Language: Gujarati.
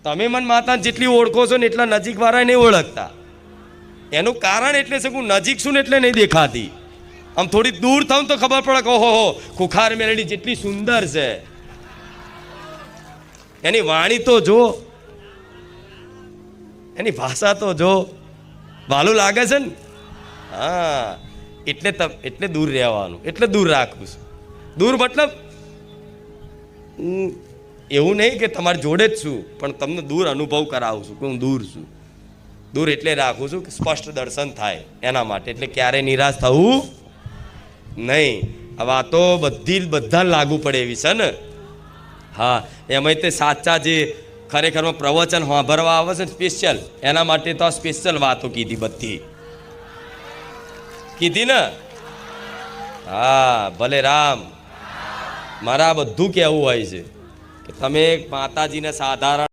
તમે મને માતા જેટલી ઓળખો છો ને એટલા નજીકવાળા નહીં ઓળખતા. એનું કારણ એટલે છે હું નજીક છું ને એટલે નહીં દેખાતી. આમ થોડી દૂર થાઉં તો ખબર પડે કે ઓહો ખુખાર મેલડી જેટલી સુંદર છે. એની વાણી તો જો, એની ભાષા તો જો, ભાલું લાગે છે ને. હા, એટલે દૂર રહેવાનું, એટલે દૂર રાખું છું. દૂર મતલબ એવું નહીં કે તમારી જોડે જ છું, પણ તમને દૂર અનુભવ કરાવું છું કે હું દૂર છું. દૂર એટલે રાખું છું કે સ્પષ્ટ દર્શન થાય એના માટે. એટલે ક્યારે નિરાશ થવું નહીં. હવે આ તો બધા લાગુ પડે એવી છે ને. હા, એમાં તે સાચા જે ખરેખરમાં પ્રવચન સાંભળવા આવે છે સ્પેશિયલ, એના માટે તો સ્પેશિયલ વાતો કીધી, બધી કીધી ને. હા, ભલે રામ. મારા બધું કહેવું હોય છે કે તમે માતાજીને સાધારણ